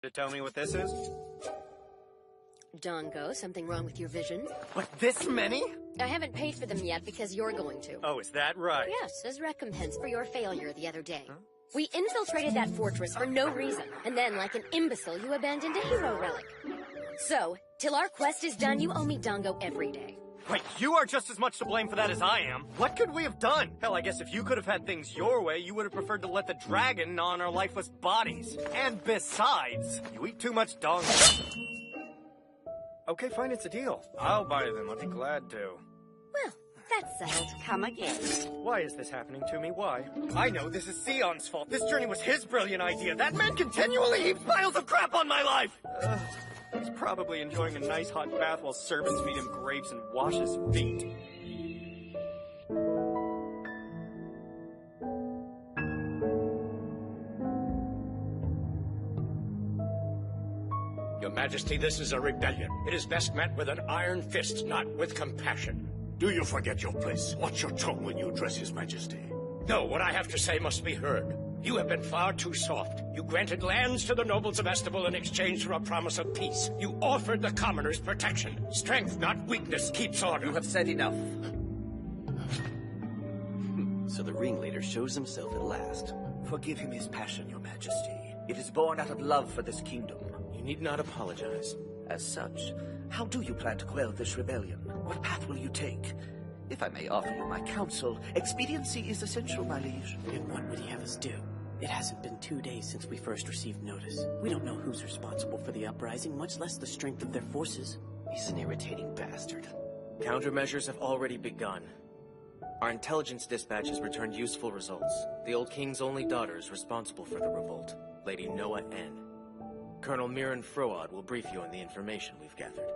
To tell me what this is? Dongo, something wrong with your vision? What, this many? I haven't paid for them yet because you're going to. Oh, is that right? Yes, as recompense for your failure the other day. Huh? We infiltrated that fortress for no reason, and then, like an imbecile, you abandoned a hero relic. So, till our quest is done, you owe me Dongo every day. Wait, you are just as much to blame for that as I am. What could we have done? Hell, I guess if you could have had things your way, you would have preferred to let the dragon gnaw on our lifeless bodies. And besides, you eat too much Dongo. Okay, fine, it's a deal. I'll buy them, I'll be glad to. Well, that's settled. Come again. Why is this happening to me? Why? I know this is Sion's fault. This journey was his brilliant idea. That man continually heaps piles of crap on my life! He's probably enjoying a nice hot bath while servants feed him grapes and wash his feet. Your Majesty, this is a rebellion. It is best met with an iron fist, not with compassion. Do you forget your place? Watch your tone when you address His Majesty. No, what I have to say must be heard. You have been far too soft. You granted lands to the nobles of Estable in exchange for a promise of peace. You offered the commoners protection. Strength, not weakness, keeps order. You have said enough. So the ringleader shows himself at last. Forgive him his passion, Your Majesty. It is born out of love for this kingdom. You need not apologize. As such, how do you plan to quell this rebellion? What path will you take? If I may offer you my counsel, expediency is essential, my liege. And what would he have us do? It hasn't been 2 days since we first received notice. We don't know who's responsible for the uprising, much less the strength of their forces. He's an irritating bastard. Countermeasures have already begun. Our intelligence dispatches returned useful results. The old king's only daughter is responsible for the revolt, Lady Noah N. Colonel Mirren Froad will brief you on the information we've gathered.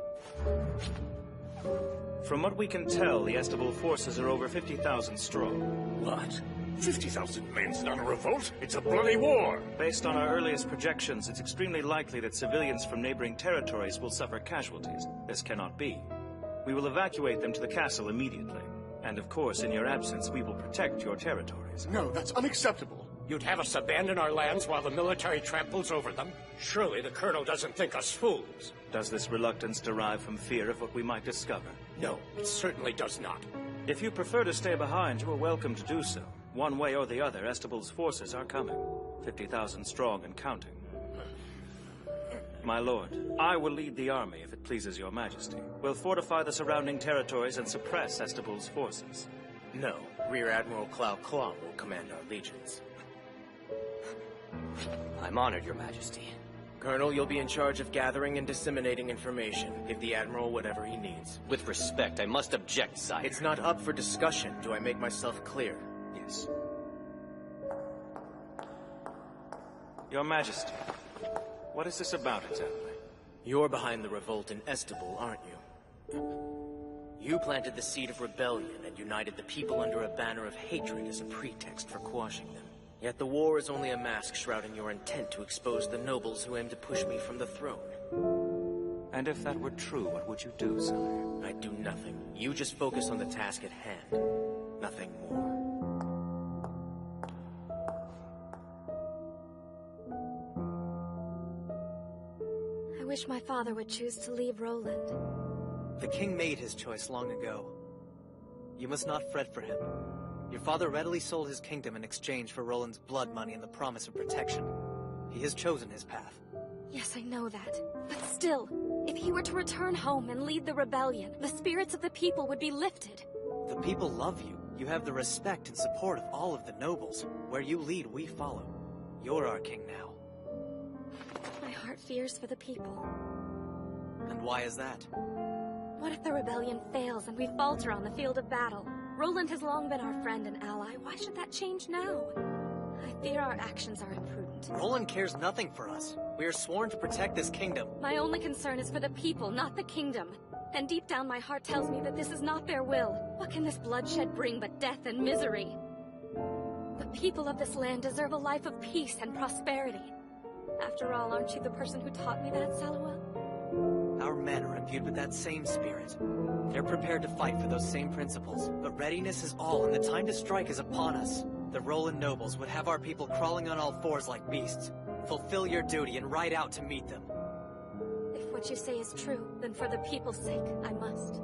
From what we can tell, the Estable forces are over 50,000 strong. What? 50,000 men's not a revolt? It's a bloody war! Based on our earliest projections, it's extremely likely that civilians from neighboring territories will suffer casualties. This cannot be. We will evacuate them to the castle immediately. And of course, in your absence, we will protect your territories. No, that's unacceptable. You'd have us abandon our lands while the military tramples over them? Surely the colonel doesn't think us fools. Does this reluctance derive from fear of what we might discover? No, it certainly does not. If you prefer to stay behind, you are welcome to do so. One way or the other, Estable's forces are coming. 50,000 strong and counting. My lord, I will lead the army if it pleases your majesty. We'll fortify the surrounding territories and suppress Estable's forces. No, Rear Admiral Clau Klom will command our legions. I'm honored, your majesty. Colonel, you'll be in charge of gathering and disseminating information. Give the Admiral whatever he needs. With respect, I must object, sire. It's not up for discussion. Do I make myself clear? Yes. Your Majesty, what is this about exactly? You're behind the revolt in Estable, aren't you? You planted the seed of rebellion and united the people under a banner of hatred as a pretext for quashing them. Yet the war is only a mask shrouding your intent to expose the nobles who aim to push me from the throne. And if that were true, what would you do, sire? I'd do nothing. You just focus on the task at hand. Nothing more. I wish my father would choose to leave Roland. The king made his choice long ago. You must not fret for him. Your father readily sold his kingdom in exchange for Roland's blood money and the promise of protection. He has chosen his path. Yes, I know that. But still, if he were to return home and lead the rebellion, the spirits of the people would be lifted. The people love you. You have the respect and support of all of the nobles. Where you lead, we follow. You're our king now. My heart fears for the people. And why is that? What if the rebellion fails and we falter on the field of battle? Roland has long been our friend and ally. Why should that change now? I fear our actions are imprudent. Roland cares nothing for us. We are sworn to protect this kingdom. My only concern is for the people, not the kingdom. And deep down my heart tells me that this is not their will. What can this bloodshed bring but death and misery? The people of this land deserve a life of peace and prosperity. After all, aren't you the person who taught me that, Salwa? Our men are imbued with that same spirit. They're prepared to fight for those same principles. But readiness is all, and the time to strike is upon us. The Roland nobles would have our people crawling on all fours like beasts. fulfill your duty and ride out to meet them. If what you say is true, then for the people's sake, I must.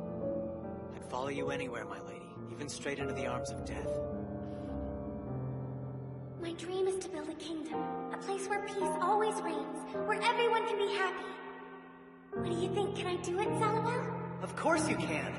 I'd follow you anywhere, my lady, even straight into the arms of death. My dream is to build a kingdom, a place where peace always reigns, where everyone can be happy. What do you think? Can I do it, Saluel? Of course you can!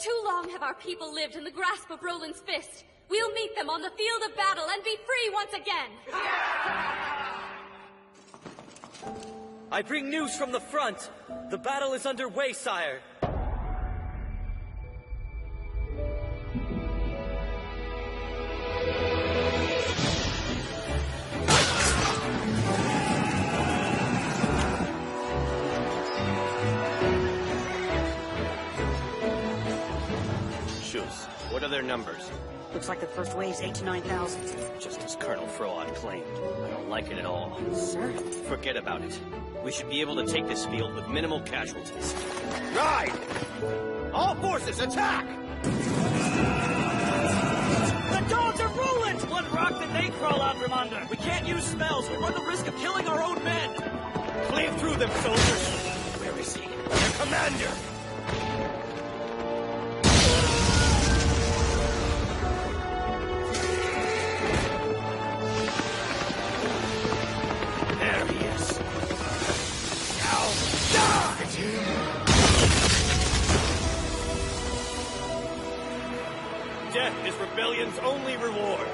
Too long have our people lived in the grasp of Roland's fist. We'll meet them on the field of battle and be free once again! I bring news from the front. The battle is underway, sire. Shus, what are their numbers? Looks like the first wave's 8,000 to 9,000. Just as Colonel Frohan claimed. I don't like it at all. Sir? Forget about it. We should be able to take this field with minimal casualties. Ride! All forces, attack! The dogs are rolling! What rock did they crawl out from under? We can't use spells. We run the risk of killing our own men. Cleave through them, soldiers! Where is he? Their commander! There he is. Now, die! Death is rebellion's only reward.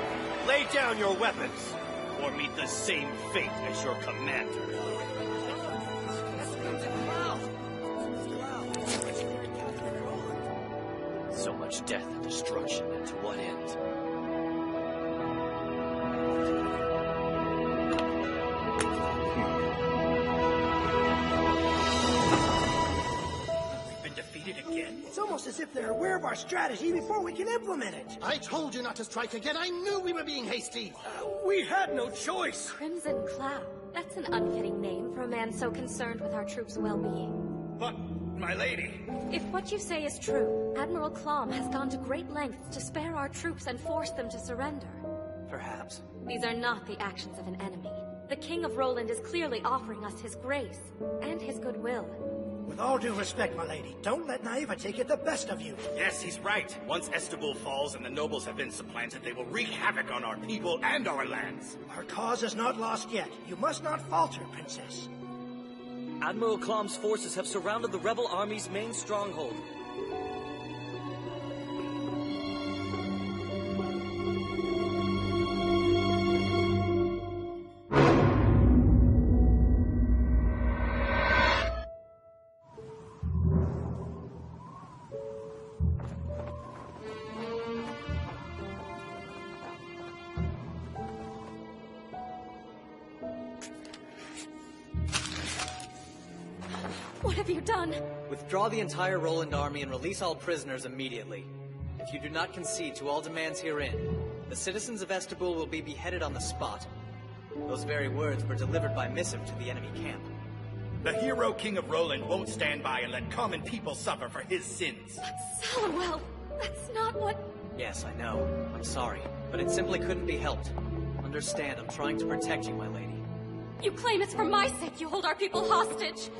Lay down your weapons, or meet the same fate as your commander. So much death and destruction, and to what end? We've been defeated again. It's almost as if they're aware of our strategy before we can implement it. I told you not to strike again. I knew we were being hasty. We had no choice. Crimson Cloud. That's an unfitting name for a man so concerned with our troops' well-being. But, my lady... If what you say is true, Admiral Klom has gone to great lengths to spare our troops and force them to surrender. Perhaps. These are not the actions of an enemy. The King of Roland is clearly offering us his grace and his goodwill. With all due respect, my lady, don't let naivete get the best of you. Yes, he's right. Once Estebul falls and the nobles have been supplanted, they will wreak havoc on our people and our lands. Our cause is not lost yet. You must not falter, Princess. Admiral Klom's forces have surrounded the rebel army's main stronghold. What have you done? Withdraw the entire Roland army and release all prisoners immediately. If you do not concede to all demands herein, the citizens of Estebul will be beheaded on the spot. Those very words were delivered by missive to the enemy camp. The hero King of Roland won't stand by and let common people suffer for his sins. But Saluel, that's not what... Yes, I know. I'm sorry, but it simply couldn't be helped. Understand, I'm trying to protect you, my lady. You claim it's for my sake you hold our people hostage.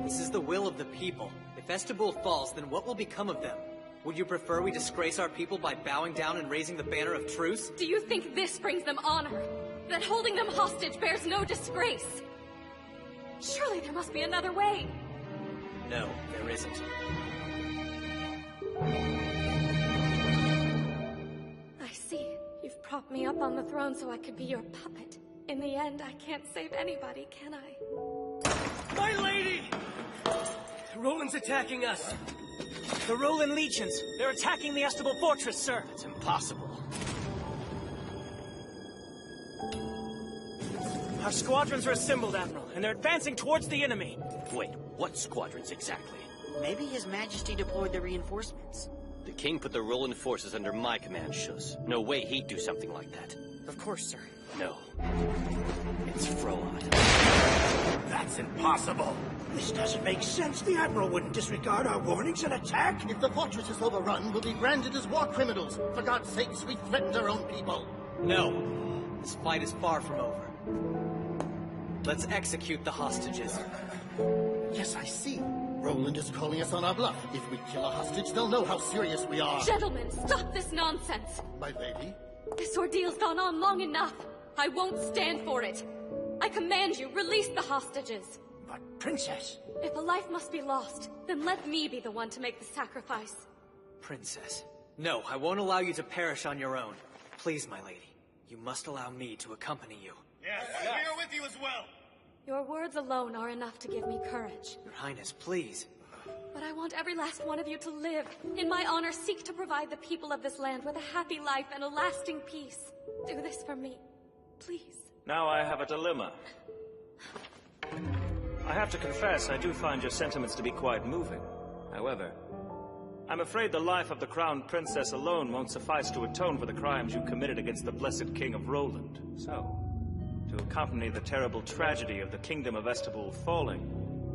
This is the will of the people. If Estebul falls, then what will become of them? Would you prefer we disgrace our people by bowing down and raising the banner of truce? Do you think this brings them honor? That holding them hostage bears no disgrace? Surely there must be another way. No, there isn't. I see. You've propped me up on the throne so I could be your puppet. In the end, I can't save anybody, can I? My lady! Roland's attacking us. The Roland legions. They're attacking the Estebul fortress, sir. It's impossible. Our squadrons are assembled, Admiral, and they're advancing towards the enemy. Wait, what squadrons exactly? Maybe His Majesty deployed the reinforcements. The king put the Roland forces under my command, Shus. No way he'd do something like that. Of course, sir. No. It's Froad. That's impossible. This doesn't make sense. The Admiral wouldn't disregard our warnings and attack. If the fortress is overrun, we'll be branded as war criminals. For God's sakes, we threatened our own people. No. This fight is far from over. Let's execute the hostages. Yes, I see. Roland is calling us on our bluff. If we kill a hostage, they'll know how serious we are. Gentlemen, stop this nonsense. My lady? This ordeal's gone on long enough. I won't stand for it. I command you, release the hostages. But, Princess... If a life must be lost, then let me be the one to make the sacrifice. Princess. No, I won't allow you to perish on your own. Please, my lady. You must allow me to accompany you. Yes, we are with you as well. Your words alone are enough to give me courage. Your Highness, please. But I want every last one of you to live. In my honor, seek to provide the people of this land with a happy life and a lasting peace. Do this for me. Please. Now I have a dilemma. I have to confess, I do find your sentiments to be quite moving. However, I'm afraid the life of the Crown Princess alone won't suffice to atone for the crimes you committed against the blessed King of Roland. So, to accompany the terrible tragedy of the Kingdom of Estable falling,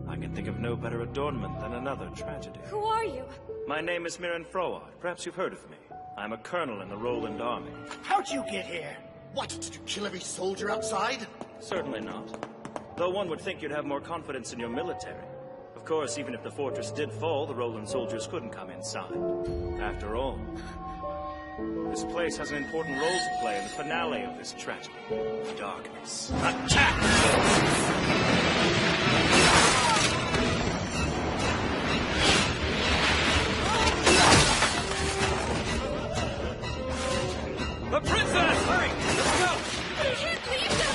I can think of no better adornment than another tragedy. Who are you? My name is Mirren Froad. Perhaps you've heard of me. I'm a colonel in the Roland army. How'd you get here? What, did you kill every soldier outside? Certainly not. Though one would think you'd have more confidence in your military. Of course, even if the fortress did fall, the Roland soldiers couldn't come inside. After all, this place has an important role to play in the finale of this tragedy. Darkness. Attack! The princess! Hurry! Let's go! I can't leave them!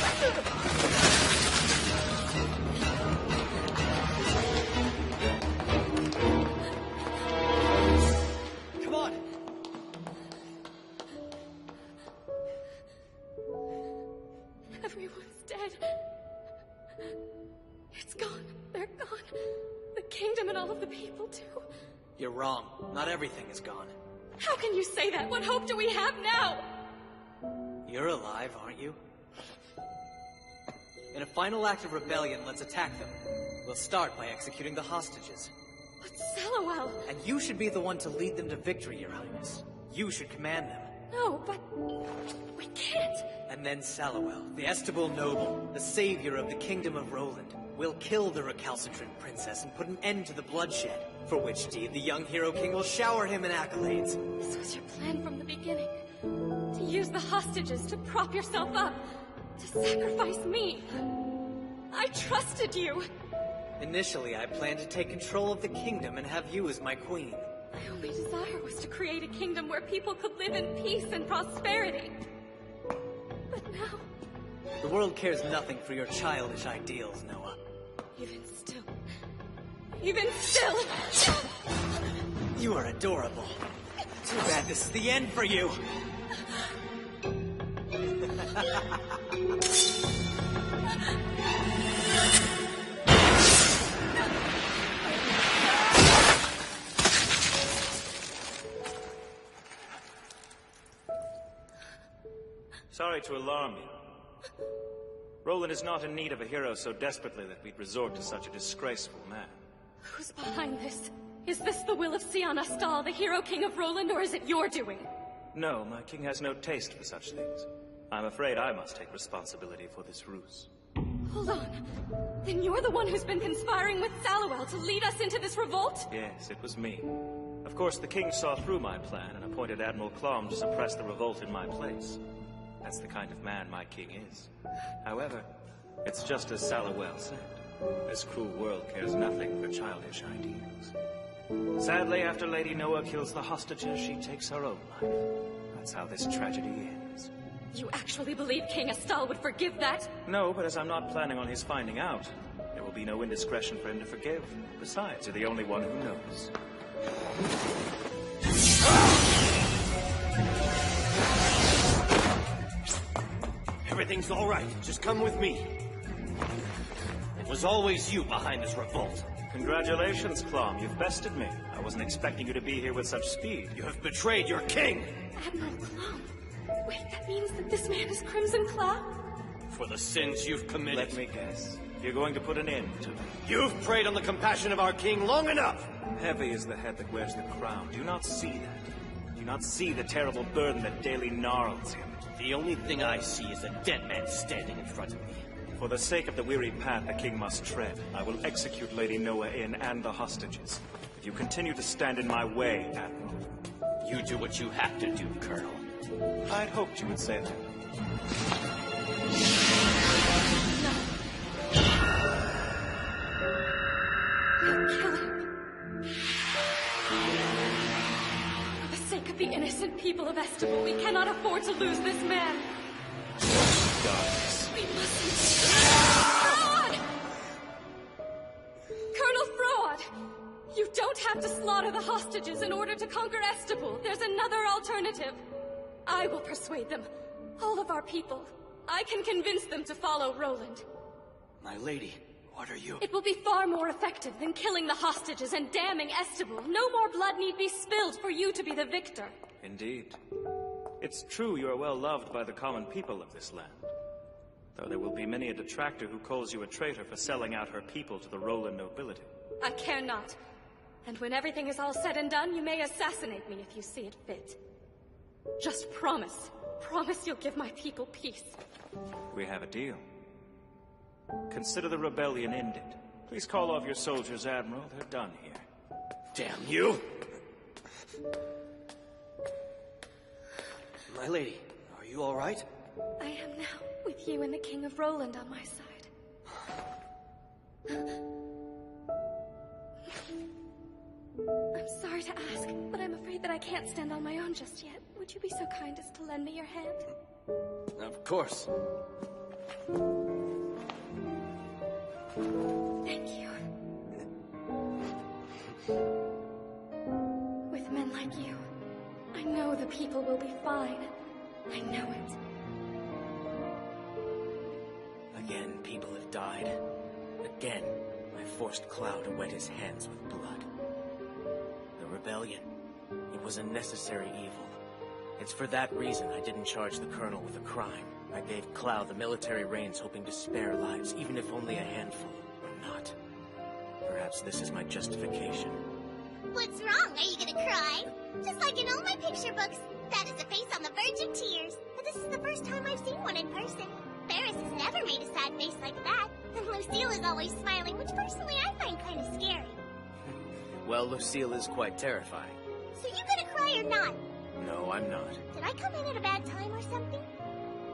Come on! Everyone's dead. It's gone. They're gone. The kingdom and all of the people, too. You're wrong. Not everything is gone. How can you say that? What hope do we have now? You're alive, aren't you? In a final act of rebellion, let's attack them. We'll start by executing the hostages. But Sallowell... And you should be the one to lead them to victory, Your Highness. You should command them. No, but... we can't. And then Sallowell, the Estable noble, the savior of the Kingdom of Roland, will kill the recalcitrant princess and put an end to the bloodshed, for which deed the young hero king will shower him in accolades. This was your plan from the beginning. To use the hostages to prop yourself up. To sacrifice me. I trusted you. Initially, I planned to take control of the kingdom and have you as my queen. My only desire was to create a kingdom where people could live in peace and prosperity. But now... The world cares nothing for your childish ideals, Noah. Even still... You are adorable. Too bad this is the end for you. Sorry to alarm you. Roland is not in need of a hero so desperately that we'd resort to such a disgraceful man. Who's behind this? Is this the will of Sion Astal, the hero king of Roland, or is it your doing? No, my king has no taste for such things. I'm afraid I must take responsibility for this ruse. Hold on. Then you're the one who's been conspiring with Sallowell to lead us into this revolt? Yes, it was me. Of course, the king saw through my plan and appointed Admiral Clom to suppress the revolt in my place. That's the kind of man my king is. However, it's just as Sallowell said. This cruel world cares nothing for childish ideals. Sadly, after Lady Noah kills the hostages, she takes her own life. That's how this tragedy ends. You actually believe King Astal would forgive that? No, but as I'm not planning on his finding out, there will be no indiscretion for him to forgive. Besides, you're the only one who knows. Everything's all right. Just come with me. It was always you behind this revolt. Congratulations, Clom. You've bested me. I wasn't expecting you to be here with such speed. You have betrayed your king! Admiral Clom, Wait, that means that this man is Crimson Cloud? For the sins you've committed. Let me guess. You're going to put an end to it. You've preyed on the compassion of our king long enough! Heavy is the head that wears the crown. Do you not see that? Do you not see the terrible burden that daily gnarls him? The only thing I see is a dead man standing in front of me. For the sake of the weary path the king must tread, I will execute Lady Noah Inn and the hostages. If you continue to stand in my way, Admiral. You do what you have to do, Colonel. I'd hoped you would say that. We'll kill him. For the sake of the innocent people of Estable, we cannot afford to lose this man. We mustn't. Froad! Colonel Froad! You don't have to slaughter the hostages in order to conquer Estable. There's another alternative. I will persuade them. All of our people. I can convince them to follow Roland. My lady, what are you? It will be far more effective than killing the hostages and damning Estable. No more blood need be spilled for you to be the victor. Indeed. It's true you are well loved by the common people of this land. Though there will be many a detractor who calls you a traitor for selling out her people to the Roland nobility. I care not. And when everything is all said and done, you may assassinate me if you see it fit. Just promise. Promise you'll give my people peace. We have a deal. Consider the rebellion ended. Please call off your soldiers, Admiral. They're done here. Damn you! My lady, are you all right? I am now, with you and the King of Roland on my side. I'm sorry to ask, but I'm afraid that I can't stand on my own just yet. Would you be so kind as to lend me your hand? Of course. Thank you. With men like you, I know the people will be fine. I know it. Again, people have died. Again, I forced Cloud to wet his hands with blood. The rebellion, it was a necessary evil. It's for that reason I didn't charge the Colonel with a crime. I gave Cloud the military reins hoping to spare lives, even if only a handful, or not. Perhaps this is my justification. What's wrong? Are you gonna cry? Just like in all my picture books. That is a face on the verge of tears. But this is the first time I've seen one in person. Ferris has never made a sad face like that. And Lucille is always smiling, which personally I find kind of scary. Well, Lucille is quite terrifying. So you gonna cry or not? No, I'm not. Did I come in at a bad time or something?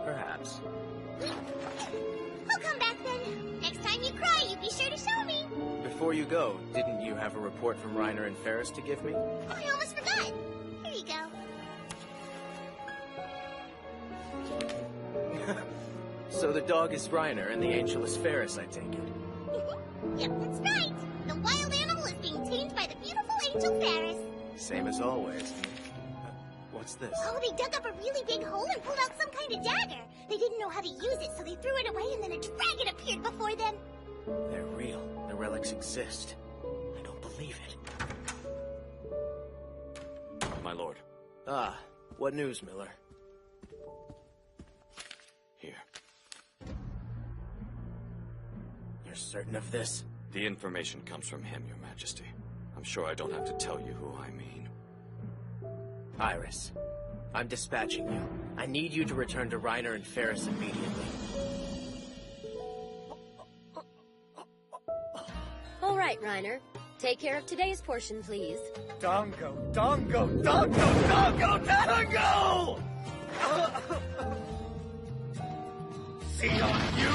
Perhaps. I'll come back then. Next time you cry, you be sure to show me. Before you go, didn't you have a report from Reiner and Ferris to give me? Oh, I almost forgot. Here you go. So the dog is Reiner and the angel is Ferris, I take it. Yep, that's right. The wild animal is being tamed by the beautiful angel Ferris. Same as always. What's this? Oh, they dug up a really big hole and pulled out some kind of dagger. They didn't know how to use it, so they threw it away and then a dragon appeared before them. They're real. The relics exist. I don't believe it. My lord. Ah, what news, Miller? Here. You're certain of this? The information comes from him, Your Majesty. I'm sure I don't have to tell you who I mean. Iris, I'm dispatching you. I need you to return to Reiner and Ferris immediately. All right, Reiner. Take care of today's portion, please. Dongo, Dongo, Dongo, Dongo, Dongo! See on you!